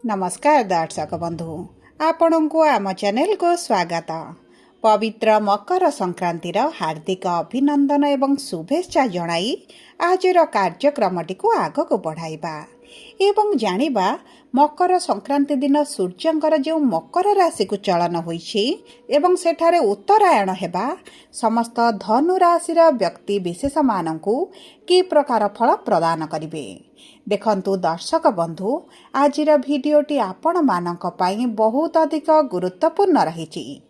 नमस्कार दर्शक बंधु आपण को आम चैनल को स्वागत। पवित्र मकर संक्रांतिर हार्दिक अभिनंदन एवं शुभेच्छा जणाई आजर कार्यक्रमटी को आग को बढ़ाइबा एवं जानिबा मकर संक्रांति दिन सूर्यंकर जो मकर राशि को चलन होइछि एवं सेठारे उत्तरायण हेबा समस्त धनु राशिर व्यक्ति विशेष मानकु कि प्रकार फल प्रदान करिवे। देखंतु दर्शक बंधु आजिर भिडियोटी आपण मानक पई बहुत अधिक गुरुत्वपूर्ण रहिछि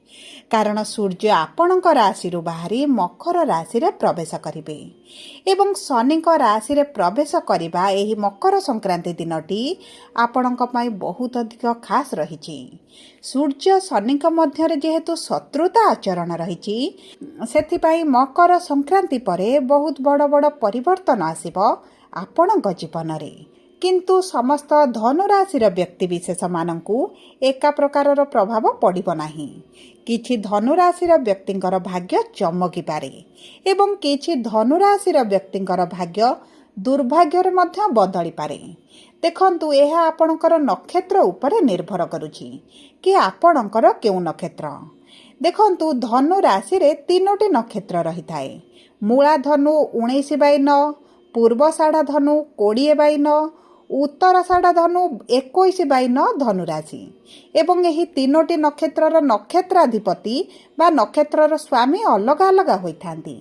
कारण सूर्य आपणक राशि बाहरी मकर राशि रे प्रवेश करिवे एवं शनि राशि रे प्रवेश करिबा एही मकर संक्रांति दिनटी आपणक पई बहुत अधिक खास रहिछि। सूर्य शनि मध्य जेहेतु शत्रुता आचरण रहिछि सेथि पई मकर संक्रांति परे बहुत बड़ बड़ परिवर्तन आसिबो आपणक जीवन रे। किंतु समस्त धनुराशि व्यक्ति विशेष मानकु एका प्रकारर प्रभाव पड़िबो नाही। किछि धनुराशि व्यक्तिंकर भाग्य चमकी पारे एवं किछि धनुराशि व्यक्तिंकर भाग्य दुर्भाग्यर मध्य बदली पारे। देखंतु एहा आपणकर नक्षत्र उपरे निर्भर करुछि कि आपणकर केउ नक्षत्र। देखंतु धनु राशि रे तीनोटी नक्षत्र रहिथाए। मूला धनु 19/9, पूर्वषाढ़ा धनु 20/9, उत्तराषाढ़ा धनु 21/9 धनुराशि एवं एही तीनोटी नक्षत्रर नक्षत्राधिपति बा नक्षत्रर स्वामी अलग अलग होइथांती।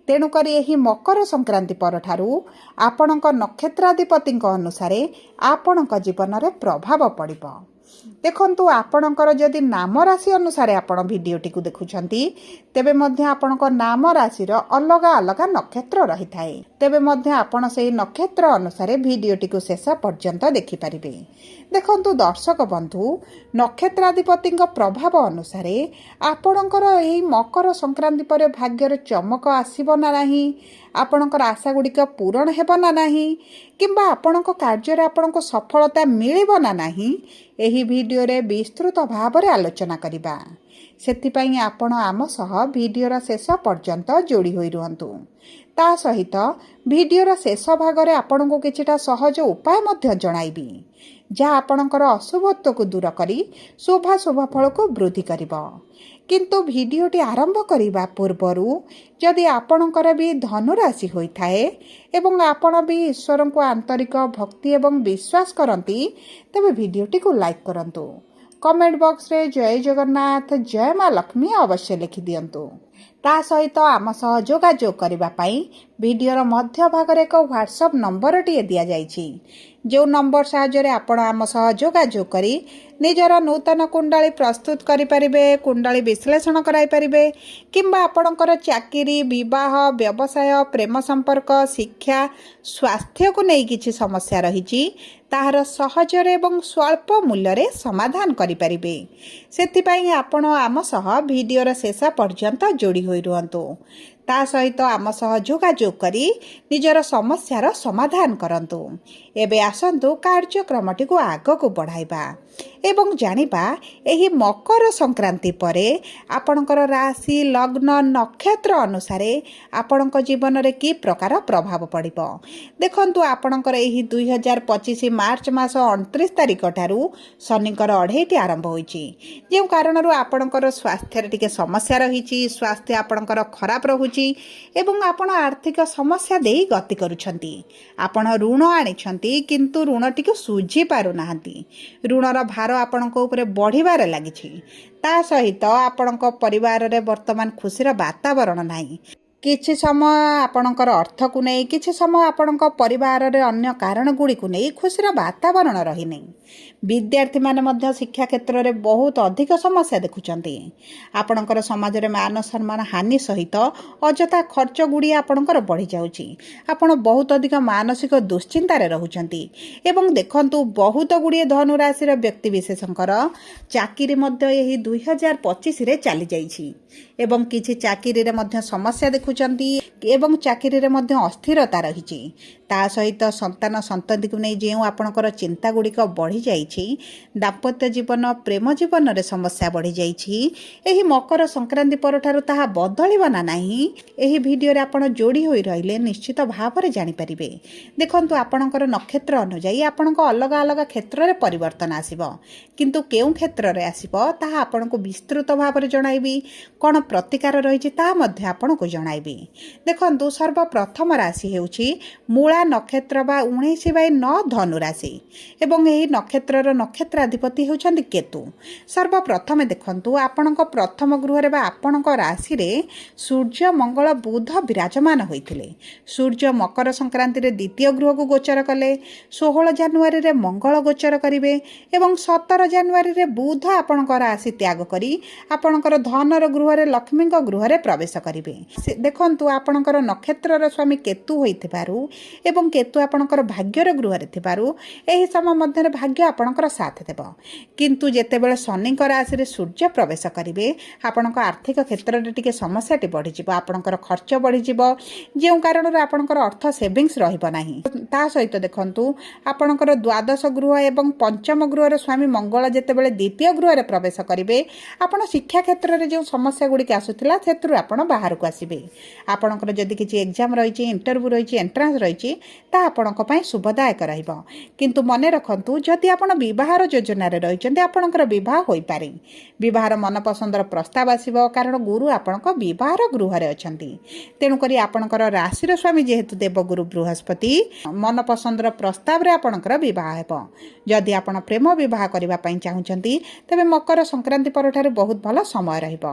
तेणुकरी एही मकर संक्रांति परठारु आपणक नक्षत्राधिपति अनुसारे आपणक जीवन रे प्रभाव पड़िबो। देखंतु आपणकर जदि नाम राशि अनुसार आपण भिडियोटी को देखुछंती तेबे मध्य आपणक नाम राशिर अलग अलग नक्षत्र रही थाए तेबे मध्य आपण सेही नक्षत्र अनुसार भिडियोटी को शेष पर्यंत देखि परिबे। देखंतु दर्शक बंधु नक्षत्राधिपति प्रभाव अनुसार आपणकर एही मकर संक्रांति पर भाग्यर चमक आसीबो ना नाही, आपणकर आशा गुड़िक पूरण हेबो ना नाही किंबा आपणक कार्य आपणको सफलता मिलिबो ना नाही एही भिडियो रे विस्तृत भाव रे आलोचना करिबा। सेथिपई आपण आम सह भिडियोर शेष पर्यंत जोड़ी होई रुहंतु। ता सहित भिडियोर शेष भाग रे आपणको किछिटा सहज उपाय मध्य जणाइबी जहाँ आपणकर अशुभत्व को दूर करी शुभ शुभ फल को वृद्धि करिबो। किंतु भिडियोटी आरंभ करिबा पूर्वरु जदि आपणकर भी धनुराशि होइथाए एवं आपण भी ईश्वर को आंतरिक भक्ति एवं विश्वास करंती तबे भिडियोटी को लाइक करंतु। कमेंट बॉक्स रे जय जगन्नाथ जय मां लक्ष्मी अवश्य लिखि दियंतु। ता सहित आम सह जोगाजोग करिबा पई भिडियोर मध्य भाग रे एक व्हाट्सएप नंबर टिए दिया जाइछि जो नंबर साहाय्य आपण आम सह जोगाजोग करी निजर नूतन कुंडली प्रस्तुत करि परिबे, कुंडली विश्लेषण कराई परिबे किंबा आपणकर चाकरी विवाह व्यवसाय प्रेम संपर्क शिक्षा स्वास्थ्य को नहीं किछि समस्या रहिछि ताहार सहजरे एवं स्वल्प मूल्य रे समाधान करि परिबे। सेथिपई आपण आम सह भिडियोर शेष पर्यंत जोड़ी होई रुहंतु। ता सहित आम सह जोगाजोग करी निजर समस्यार समाधान करंतु। एबे आसंतु कार्यक्रमटी को आग को बढ़ाइबा एवं जानिबा एही मकर संक्रांति परे आपणकर राशि लग्न नक्षत्र अनुसारे आपणक जीवन रे की प्रकार प्रभाव पड़िबो। देखंतु आपणकर एही 2025 मार्च मास 29 तारिख ठारू शनिकर अढ़ेटी आरंभ होईची जे कारणरू आपणकर स्वास्थ्य रे टिके समस्या रहिची, स्वास्थ्य आपणकर खराब रहुची एवं आपण आर्थिक समस्या देई गति करूछंती। आपण ऋण आनिछंती किंतु ऋण टिके सुझी पारु नाहंती। ऋणर भार आपणक ऊपर बढ़िबार लागिछि। ता सहित आपणक परिवार रे वर्तमान खुशीर वातावरण नाही। किछि समय आपणकर अर्थ को नहीं, किछि समय आपणक परिवार रे अन्य कारण गुडी को नहीं खुशीर वातावरण रही नहीं। विद्यार्थी माने मध्य शिक्षा क्षेत्र रे बहुत अधिक समस्या देखुचंती। आपणकर समाज रे मान सम्मान हानि सहित अजथा खर्च गुडी आपणकर बढ़ी जाउची। आपण बहुत अधिक मानसिक दुश्चिंता रे रहुचंती एवं देखंतु बहुत गुडी धनु राशि रे व्यक्ति विशेषंकर चाकरी मध्य एही 2025 रे चली जाईछि एवं किछि चाकरी रे मध्य समस्या देखुचंती एवं चाकरी रे मध्य अस्थिरता रहिछि। ତା ସହିତ ସନ୍ତାନ ସନ୍ତତିକୁ ନେଇ ଯେଉଁ ଆପଣଙ୍କର ଚିନ୍ତା ଗୁଡ଼ିକ ବଢ଼ିଯାଇଛି, ଦାମ୍ପତ୍ୟ ଜୀବନ ପ୍ରେମ ଜୀବନରେ ସମସ୍ୟା ବଢ଼ିଯାଇଛି, ଏହି ମକର ସଂକ୍ରାନ୍ତି ପରଠାରୁ ତାହା ବଦଳିବ ନା ନାହିଁ, ଏହି ଭିଡ଼ିଓରେ ଆପଣ ଯୋଡ଼ି ହୋଇ ରହିଲେ ନିଶ୍ଚିତ ଭାବରେ ଜାଣିପାରିବେ। ଦେଖନ୍ତୁ, ଆପଣଙ୍କର ନକ୍ଷତ୍ର ଅନୁଯାୟୀ ଆପଣଙ୍କ ଅଲଗା ଅଲଗା କ୍ଷେତ୍ରରେ ପରିବର୍ତ୍ତନ ଆସିବ, କିନ୍ତୁ କେଉଁ କ୍ଷେତ୍ରରେ ଆସିବ ତାହା ଆପଣଙ୍କୁ ବିସ୍ତୃତ ଭାବରେ ଜଣାଇବି। କ'ଣ ପ୍ରତିକାର ରହିଛି ତାହା ମଧ୍ୟ ଆପଣଙ୍କୁ ଜଣାଇବି। ଦେଖନ୍ତୁ, ସର୍ବପ୍ରଥମ ରାଶି ହେଉଛି ମୂଳା ନକ୍ଷତ୍ର ବା 19/9 ଧନୁ ରାଶି ଏବଂ ଏହି ନକ୍ଷତ୍ରର ନକ୍ଷତ୍ରାଧିପତି ହେଉଛନ୍ତି କେତୁ। ସର୍ବପ୍ରଥମେ ଦେଖନ୍ତୁ, ଆପଣଙ୍କ ପ୍ରଥମ ଗୃହରେ ବା ଆପଣଙ୍କ ରାଶିରେ ସୂର୍ଯ୍ୟ ମଙ୍ଗଳ ବୁଧ ବିରାଜମାନ ହୋଇଥିଲେ। ସୂର୍ଯ୍ୟ ମକର ସଂକ୍ରାନ୍ତିରେ ଦ୍ୱିତୀୟ ଗୃହକୁ ଗୋଚର କଲେ। 16 ଜାନୁଆରୀରେ ମଙ୍ଗଳ ଗୋଚର କରିବେ ଏବଂ 17 ଜାନୁଆରୀରେ ବୁଧ ଆପଣଙ୍କ ରାଶି ତ୍ୟାଗ କରି ଆପଣଙ୍କର ଧନର ଗୃହରେ ଲକ୍ଷ୍ମୀଙ୍କ ଗୃହରେ ପ୍ରବେଶ କରିବେ। ଦେଖନ୍ତୁ, ଆପଣଙ୍କର ନକ୍ଷତ୍ରର ସ୍ୱାମୀ କେତୁ ହୋଇଥିବାରୁ ଏବଂ କେତୁ ଆପଣଙ୍କର ଭାଗ୍ୟର ଗୃହରେ ଥିବାରୁ ଏହି ସମୟ ମଧ୍ୟରେ ଭାଗ୍ୟ ଆପଣଙ୍କର ସାଥ ଦେବ। କିନ୍ତୁ ଯେତେବେଳେ ଶନିଙ୍କ ରାଶିରେ ସୂର୍ଯ୍ୟ ପ୍ରବେଶ କରିବେ, ଆପଣଙ୍କ ଆର୍ଥିକ କ୍ଷେତ୍ରରେ ଟିକେ ସମସ୍ୟାଟି ବଢ଼ିଯିବ। ଆପଣଙ୍କର ଖର୍ଚ୍ଚ ବଢ଼ିଯିବ, ଯେଉଁ କାରଣରୁ ଆପଣଙ୍କର ଅର୍ଥ ସେଭିଙ୍ଗସ୍ ରହିବ ନାହିଁ। ତା ସହିତ ଦେଖନ୍ତୁ, ଆପଣଙ୍କର ଦ୍ୱାଦଶ ଗୃହ ଏବଂ ପଞ୍ଚମ ଗୃହର ସ୍ୱାମୀ ମଙ୍ଗଳ ଯେତେବେଳେ ଦ୍ୱିତୀୟ ଗୃହରେ ପ୍ରବେଶ କରିବେ, ଆପଣ ଶିକ୍ଷା କ୍ଷେତ୍ରରେ ଯେଉଁ ସମସ୍ୟା ଗୁଡ଼ିକ ଆସୁଥିଲା ସେଥିରୁ ଆପଣ ବାହାରକୁ ଆସିବେ। ଆପଣଙ୍କର ଯଦି କିଛି ଏକ୍ଜାମ୍ ରହିଛି, ଇଣ୍ଟରଭ୍ୟୁ ରହିଛି, ଏଣ୍ଟ୍ରାନ୍ସ ରହିଛି, ତାହା ଆପଣଙ୍କ ପାଇଁ ଶୁଭଦାୟକ ରହିବ। କିନ୍ତୁ ମନେ ରଖନ୍ତୁ, ଯଦି ଆପଣ ବିବାହର ଯୋଜନାରେ ରହିଛନ୍ତି, ଆପଣଙ୍କର ବିବାହ ହୋଇପାରେ। ବିବାହର ମନପସନ୍ଦର ପ୍ରସ୍ତାବ ଆସିବ, କାରଣ ଗୁରୁ ଆପଣଙ୍କ ବିବାହର ଗୃହରେ ଅଛନ୍ତି। ତେଣୁକରି ଆପଣଙ୍କର ରାଶିର ସ୍ୱାମୀ ଯେହେତୁ ଦେବଗୁରୁ ବୃହସ୍ପତି, ମନପସନ୍ଦର ପ୍ରସ୍ତାବରେ ଆପଣଙ୍କର ବିବାହ ହେବ। ଯଦି ଆପଣ ପ୍ରେମ ବିବାହ କରିବା ପାଇଁ ଚାହୁଁଛନ୍ତି, ତେବେ ମକର ସଂକ୍ରାନ୍ତି ପରଠାରୁ ବହୁତ ଭଲ ସମୟ ରହିବ।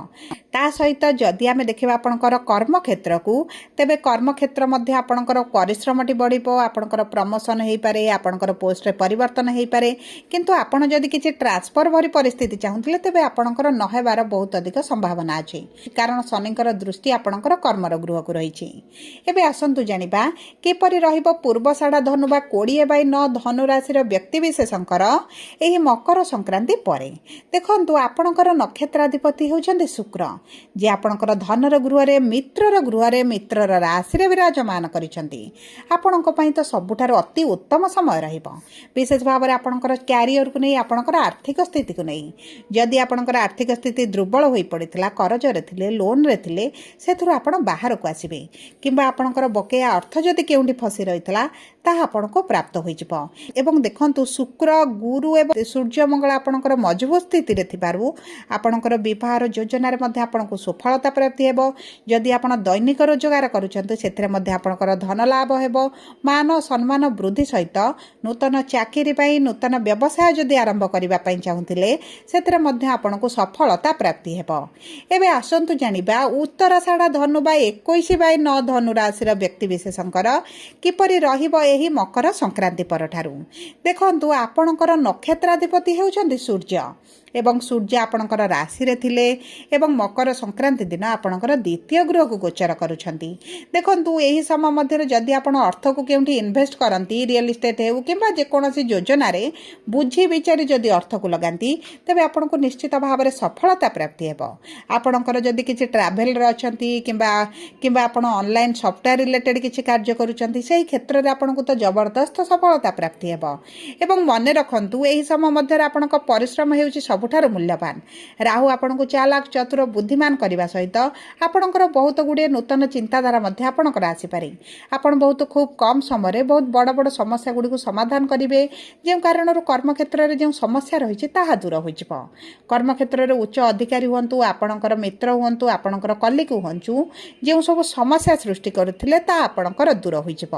ତା ସହିତ ଯଦି ଆମେ ଦେଖିବା ଆପଣଙ୍କର କର୍ମକ୍ଷେତ୍ରକୁ, ତେବେ କର୍ମକ୍ଷେତ୍ର ମଧ୍ୟ ଆପଣଙ୍କର ପରିଶ୍ରମଟି ବଢ଼ିବ, ଆପଣଙ୍କର ପ୍ରମୋସନ୍ ହୋଇପାରେ, ଆପଣଙ୍କର ପୋଷ୍ଟରେ ପରିବର୍ତ୍ତନ ହୋଇପାରେ। କିନ୍ତୁ ଆପଣ ଯଦି କିଛି ଟ୍ରାନ୍ସଫର ଭରି ପରିସ୍ଥିତି ଚାହୁଁଥିଲେ, ତେବେ ଆପଣଙ୍କର ନ ହେବାର ବହୁତ ଅଧିକ ସମ୍ଭାବନା ଅଛି, କାରଣ ଶନିଙ୍କର ଦୃଷ୍ଟି ଆପଣଙ୍କର କର୍ମର ଗୃହକୁ ରହିଛି। ଏବେ ଆସନ୍ତୁ ଜାଣିବା କିପରି ରହିବ ପୂର୍ବଷାଢ଼ା ଧନୁ ବା 20/9 ଧନୁ ରାଶିର ବ୍ୟକ୍ତିବିଶେଷଙ୍କର ଏହି ମକର ସଂକ୍ରାନ୍ତି ପରେ। ଦେଖନ୍ତୁ, ଆପଣଙ୍କର ନକ୍ଷତ୍ରାଧିପତି ହେଉଛନ୍ତି ଶୁକ୍ର, ଯିଏ ଆପଣଙ୍କର ଧନର ଗୃହରେ ମିତ୍ରର ରାଶିରେ ବିରାଜମାନ କରିଛନ୍ତି। ଆପଣଙ୍କ ପାଇଁ ତ ସବୁଠାରୁ ଅତି ଉତ୍ତମ ସମୟ ରହିବ, ବିଶେଷ ଭାବରେ ଆପଣଙ୍କର କ୍ୟାରିୟରକୁ ନେଇ, ଆପଣଙ୍କର ଆର୍ଥିକ ସ୍ଥିତିକୁ ନେଇ। ଯଦି ଆପଣଙ୍କର ଆର୍ଥିକ ସ୍ଥିତି ଦୁର୍ବଳ ହୋଇପଡ଼ିଥିଲା, କରଜରେ ଥିଲେ, ଲୋନ୍ରେ ଥିଲେ, ସେଥିରୁ ଆପଣ ବାହାରକୁ ଆସିବେ। କିମ୍ବା ଆପଣଙ୍କର ବକେୟା ଅର୍ଥ ଯଦି କେଉଁଠି ଫସି ରହିଥିଲା, ତାହା ଆପଣଙ୍କୁ ପ୍ରାପ୍ତ ହୋଇଯିବ। ଏବଂ ଦେଖନ୍ତୁ, ଶୁକ୍ର, ଗୁରୁ ଏବଂ ସୂର୍ଯ୍ୟ ମଙ୍ଗଳ ଆପଣଙ୍କର ମଜବୁତ ସ୍ଥିତିରେ ଥିବାରୁ ଆପଣଙ୍କର ବିବାହର ଯୋଜନାରେ ମଧ୍ୟ ଆପଣଙ୍କୁ ସଫଳତା ପ୍ରାପ୍ତି ହେବ। ଯଦି ଆପଣ ଦୈନିକ ରୋଜଗାର କରୁଛନ୍ତି, ସେଥିରେ ମଧ୍ୟ ଆପଣଙ୍କର ଧନ ଲାଭ ହେବ। ମାନ ସମ୍ମାନ ବୃଦ୍ଧି ସହିତ ନୂତନ ଚାକିରି ପାଇଁ, ନୂତନ ବ୍ୟବସାୟ ଯଦି ଆରମ୍ଭ କରିବା ପାଇଁ ଚାହୁଁଥିଲେ, ସେଥିରେ ମଧ୍ୟ ଆପଣଙ୍କୁ ସଫଳତା ପ୍ରାପ୍ତି ହେବ। ଏବେ ଆସନ୍ତୁ ଜାଣିବା ଉତ୍ତରାଷାଢ଼ା ଧନୁ ବା 21/9 ଧନୁ ରାଶିର ବ୍ୟକ୍ତିବିଶେଷଙ୍କର କିପରି ରହିବ ଏହି ମକର ସଂକ୍ରାନ୍ତି ପରଠାରୁ। ଦେଖନ୍ତୁ, ଆପଣଙ୍କର ନକ୍ଷତ୍ରାଧିପତି ହେଉଛନ୍ତି ସୂର୍ଯ୍ୟ ଏବଂ ସୂର୍ଯ୍ୟ ଆପଣଙ୍କର ରାଶିରେ ଥିଲେ ଏବଂ ମକର ସଂକ୍ରାନ୍ତି ଦିନ ଆପଣଙ୍କର ଦ୍ୱିତୀୟ ଗୃହକୁ ଗୋଚର କରୁଛନ୍ତି। ଦେଖନ୍ତୁ, ଏହି ସମୟ ମଧ୍ୟରେ ଯଦି ଆପଣ ଅର୍ଥକୁ କେଉଁଠି ଇନଭେଷ୍ଟ କରନ୍ତି, ରିଅଲ୍ ଇଷ୍ଟେଟ୍ ହେଉ କିମ୍ବା ଯେକୌଣସି ଯୋଜନାରେ ବୁଝି ବିଚାରି ଯଦି ଅର୍ଥକୁ ଲଗାନ୍ତି, ତେବେ ଆପଣଙ୍କୁ ନିଶ୍ଚିତ ଭାବରେ ସଫଳତା ପ୍ରାପ୍ତି ହେବ। ଆପଣଙ୍କର ଯଦି କିଛି ଟ୍ରାଭେଲରେ ଅଛନ୍ତି କିମ୍ବା ଆପଣ ଅନଲାଇନ୍ ସଫ୍ଟୱେୟାର ରିଲେଟେଡ୍ କିଛି କାର୍ଯ୍ୟ କରୁଛନ୍ତି, ସେହି କ୍ଷେତ୍ରରେ ଆପଣଙ୍କୁ ତ ଜବରଦସ୍ତ ସଫଳତା ପ୍ରାପ୍ତି ହେବ। ଏବଂ ମନେ ରଖନ୍ତୁ, ଏହି ସମୟ ମଧ୍ୟରେ ଆପଣଙ୍କ ପରିଶ୍ରମ ହେଉଛି ସବୁଠାରୁ ମୂଲ୍ୟବାନ। ରାହୁ ଆପଣଙ୍କୁ ଚାଲାକ, ଚତୁର, ବୁଦ୍ଧିମାନ କରିବା ସହିତ ଆପଣଙ୍କର ବହୁତ ଗୁଡ଼ିଏ ନୂତନ ଚିନ୍ତାଧାରା ମଧ୍ୟ ଆପଣଙ୍କର ଆସିପାରେ। ଆପଣ ଖୁବ୍ କମ୍ ସମୟରେ ବହୁତ ବଡ଼ ବଡ଼ ସମସ୍ୟା ଗୁଡ଼ିକୁ ସମାଧାନ କରିବେ, ଯେଉଁ କାରଣରୁ କର୍ମକ୍ଷେତ୍ରରେ ଯେଉଁ ସମସ୍ୟା ରହିଛି ତାହା ଦୂର ହୋଇଯିବ। କର୍ମକ୍ଷେତ୍ରରେ ଉଚ୍ଚ ଅଧିକାରୀ ହୁଅନ୍ତୁ, ଆପଣଙ୍କର ମିତ୍ର ହୁଅନ୍ତୁ, ଆପଣଙ୍କର କଲିଗ ହୁଅନ୍ତୁ, ଯେଉଁ ସବୁ ସମସ୍ୟା ସୃଷ୍ଟି କରୁଥିଲେ ତାହା ଆପଣଙ୍କର ଦୂର ହୋଇଯିବ।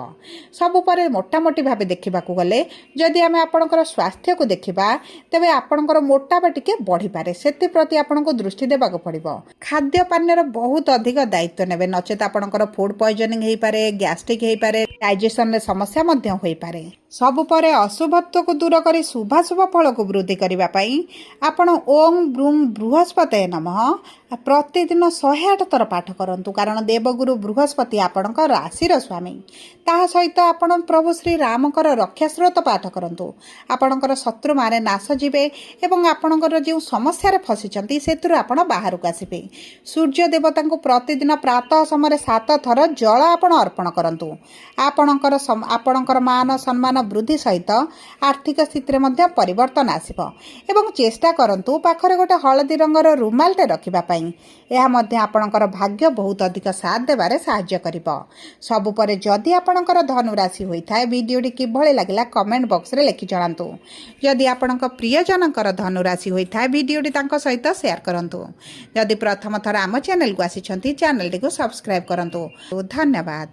ସବୁ ପରେ ମୋଟାମୋଟି ଭାବେ ଦେଖିବାକୁ ଗଲେ, ଯଦି ଆମେ ଆପଣଙ୍କର ସ୍ୱାସ୍ଥ୍ୟକୁ ଦେଖିବା, ତେବେ ଆପଣଙ୍କର ମୋଟାପା ଟିକେ ବଢ଼ିପାରେ। ସେଥିପ୍ରତି ଆପଣଙ୍କୁ ଦୃଷ୍ଟି ଦେବାକୁ ପଡ଼ିବ। ଖାଦ୍ୟ ପାନୀୟର ବହୁତ ଅଧିକ ଦାୟିତ୍ୱ ନେବେ, ନଚେତ୍ ଆପଣଙ୍କର ଫୁଡ୍ ପଏଜନିଂ ହୋଇପାରେ, ଗ୍ୟାଷ୍ଟ୍ରିକ୍ ହୋଇପାରେ, ଡାଇଜେସନରେ ସମସ୍ୟା ମଧ୍ୟ ହୋଇପାରେ। ସବୁ ପରେ ଅଶୁଭତ୍ୱକୁ ଦୂର କରି ଶୁଭାଶୁଭ ଫଳକୁ ବୃଦ୍ଧି କରିବା ପାଇଁ ଆପଣ ଓଂ ବ୍ରୁଂ ବୃହସ୍ପତି ନମଃ ପ୍ରତିଦିନ 108 ଥର ପାଠ କରନ୍ତୁ, କାରଣ ଦେବଗୁରୁ ବୃହସ୍ପତି ଆପଣଙ୍କ ରାଶିର ସ୍ୱାମୀ। ତାହା ସହିତ ଆପଣ ପ୍ରଭୁ ଶ୍ରୀରାମଙ୍କର ରକ୍ଷାସ୍ରୋତ ପାଠ କରନ୍ତୁ। ଆପଣଙ୍କର ଶତ୍ରୁମାନେ ନାଶ ଯିବେ ଏବଂ ଆପଣଙ୍କର ଯେଉଁ ସମସ୍ୟାରେ ଫସିଛନ୍ତି ସେଥିରୁ ଆପଣ ବାହାରକୁ ଆସିବେ। ସୂର୍ଯ୍ୟ ଦେବତାଙ୍କୁ ପ୍ରତିଦିନ ପ୍ରାତଃ ସମୟରେ 7 ଥର ଜଳ ଆପଣ ଅର୍ପଣ କରନ୍ତୁ। ଆପଣଙ୍କର ମାନ ସମ୍ମାନ ବୃଦ୍ଧି ସହିତ ଆର୍ଥିକ ସ୍ଥିତିରେ ମଧ୍ୟ ପରିବର୍ତ୍ତନ ଆସିବ ଏବଂ ଚେଷ୍ଟା କରନ୍ତୁ ପାଖରେ ଗୋଟେ ହଳଦୀ ରଙ୍ଗର ରୁମାଲଟେ ରଖିବା ପାଇଁ। ଏହା ମଧ୍ୟ ଆପଣଙ୍କର ଭାଗ୍ୟ ବହୁତ ଅଧିକ ସାଥ ଦେବାରେ ସାହାଯ୍ୟ କରିବ। ସବୁ ପରେ ଯଦି ଆପଣଙ୍କର ଧନୁ ରାଶି ହୋଇଥାଏ, ଭିଡ଼ିଓଟି କିଭଳି ଲାଗିଲା କମେଣ୍ଟ ବକ୍ସରେ ଲେଖି ଜଣାନ୍ତୁ। ଯଦି ଆପଣଙ୍କ ପ୍ରିୟଜନଙ୍କର ଧନୁ ରାଶି ହୋଇଥାଏ, ଭିଡ଼ିଓଟି ତାଙ୍କ ସହିତ ସେୟାର କରନ୍ତୁ। ଯଦି ପ୍ରଥମ ଥର ଆମ ଚ୍ୟାନେଲକୁ ଆସିଛନ୍ତି, ଚ୍ୟାନେଲଟିକୁ ସବସ୍କ୍ରାଇବ୍ କରନ୍ତୁ। ଧନ୍ୟବାଦ।